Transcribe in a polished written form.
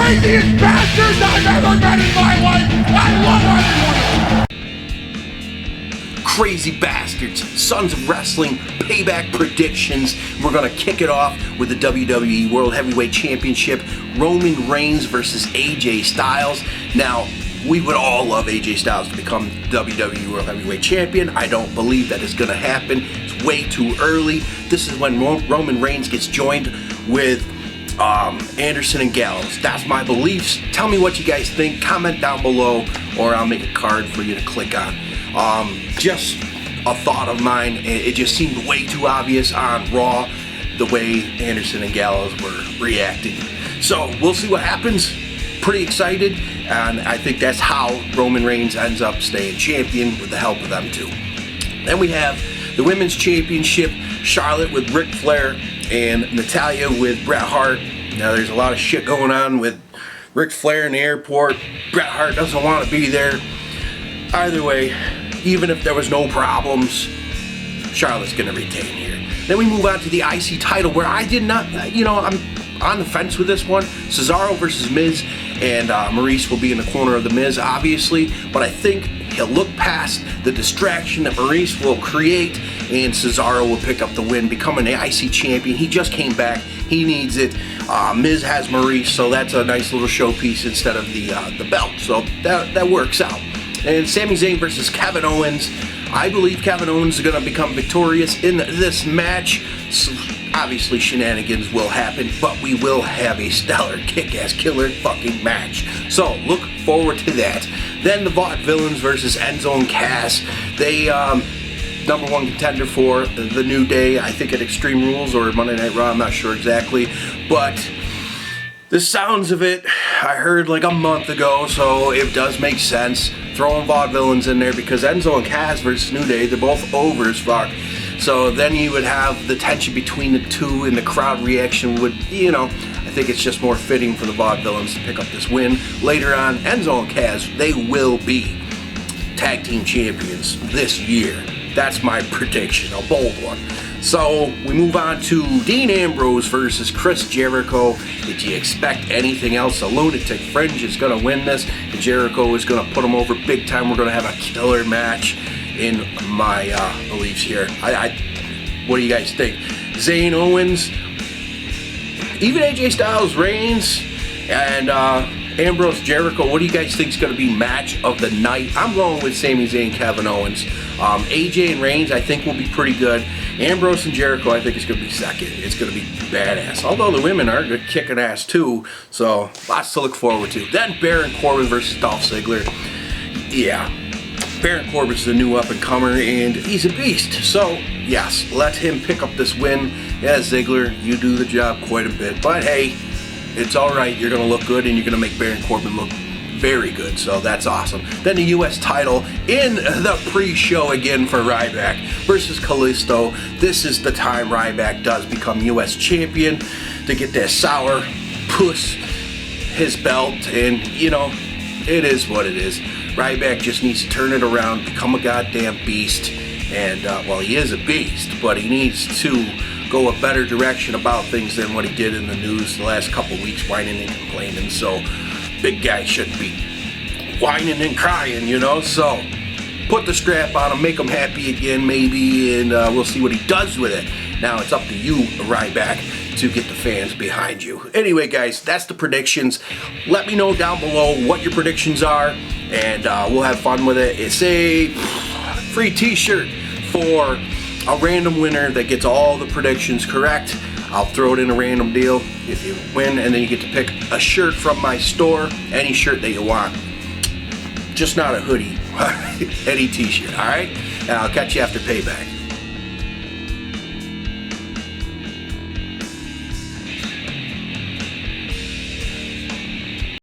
craziest bastards I've ever met in my life. I love everyone. Crazy bastards, Sons of Wrestling Payback predictions. We're gonna kick it off with the WWE World Heavyweight Championship. Roman Reigns versus AJ Styles. Now, we would all love AJ Styles to become WWE World Heavyweight Champion. I don't believe that is gonna happen. It's way too early. This is when Roman Reigns gets joined with Anderson and Gallows. That's my beliefs. Tell me what you guys think. Comment down below, or I'll make a card for you to click on. Just a thought of mine. It just seemed way too obvious on Raw the way Anderson and Gallows were reacting. So we'll see what happens. Pretty excited, and I think that's how Roman Reigns ends up staying champion with the help of them too. Then we have the Women's Championship, Charlotte with Ric Flair and Natalya with Bret Hart. Now there's a lot of shit going on with Ric Flair in the airport. Bret Hart doesn't want to be there. Either way, even if there was no problems, Charlotte's going to retain here. Then we move on to the IC title, where I did not, I'm on the fence with this one. Cesaro versus Miz, and Maurice will be in the corner of the Miz, obviously, but I think he'll look past the distraction that Maurice will create, and Cesaro will pick up the win, becoming the IC champion. He just came back. He needs it. Miz has Maurice, so that's a nice little showpiece instead of the belt, so that works out. And Sami Zayn versus Kevin Owens. I believe Kevin Owens is going to become victorious in this match. So obviously shenanigans will happen, but we will have a stellar, kick-ass, killer fucking match. So look forward to that. Then the Vaudevillains versus Enzo and Cass. They number one contender for the New Day, I think at Extreme Rules or Monday Night Raw, I'm not sure exactly, but the sounds of it, I heard like a month ago, so it does make sense throwing Vaudevillains in there, because Enzo and Cass versus New Day, they're both over as fuck. So then you would have the tension between the two, and the crowd reaction would, I think it's just more fitting for the Vaudevillains to pick up this win. Later on, Enzo and Cass, they will be tag team champions this year. That's my prediction, a bold one. So we move on to Dean Ambrose versus Chris Jericho. Did you expect anything else? A lunatic fringe is going to win this. Jericho is going to put him over big time. We're going to have a killer match in my beliefs here. What do you guys think? Zayn, Owens, even AJ Styles, Reigns, and Ambrose, Jericho. What do you guys think is going to be match of the night? I'm going with Sami Zayn, Kevin Owens. AJ and Reigns, I think, will be pretty good. Ambrose and Jericho, I think, is going to be second. It's going to be badass. Although the women are kicking ass too, so lots to look forward to. Then Baron Corbin versus Dolph Ziggler. Yeah, Baron Corbin's the new up-and-comer, and he's a beast. So, yes, let him pick up this win. Yeah, Ziggler, you do the job quite a bit. But, hey, it's all right. You're going to look good, and you're going to make Baron Corbin look very good, so that's awesome. Then the U.S. title in the pre-show again for Ryback versus Kalisto. This is the time Ryback does become U.S. champion, to get that sour puss his belt, and it is what it is. Ryback just needs to turn it around, become a goddamn beast, and well, he is a beast, but he needs to go a better direction about things than what he did in the news the last couple weeks, whining and complaining. So big guy shouldn't be whining and crying, so put the strap on him, make him happy again maybe, and we'll see what he does with it. Now it's up to you, Ryback, to get the fans behind you. Anyway, guys, that's the predictions. Let me know down below what your predictions are, and we'll have fun with it. It's a free t-shirt for a random winner that gets all the predictions correct. I'll throw it in a random deal if you win, and then you get to pick a shirt from my store, any shirt that you want. Just not a hoodie, any t-shirt, all right? And I'll catch you after Payback.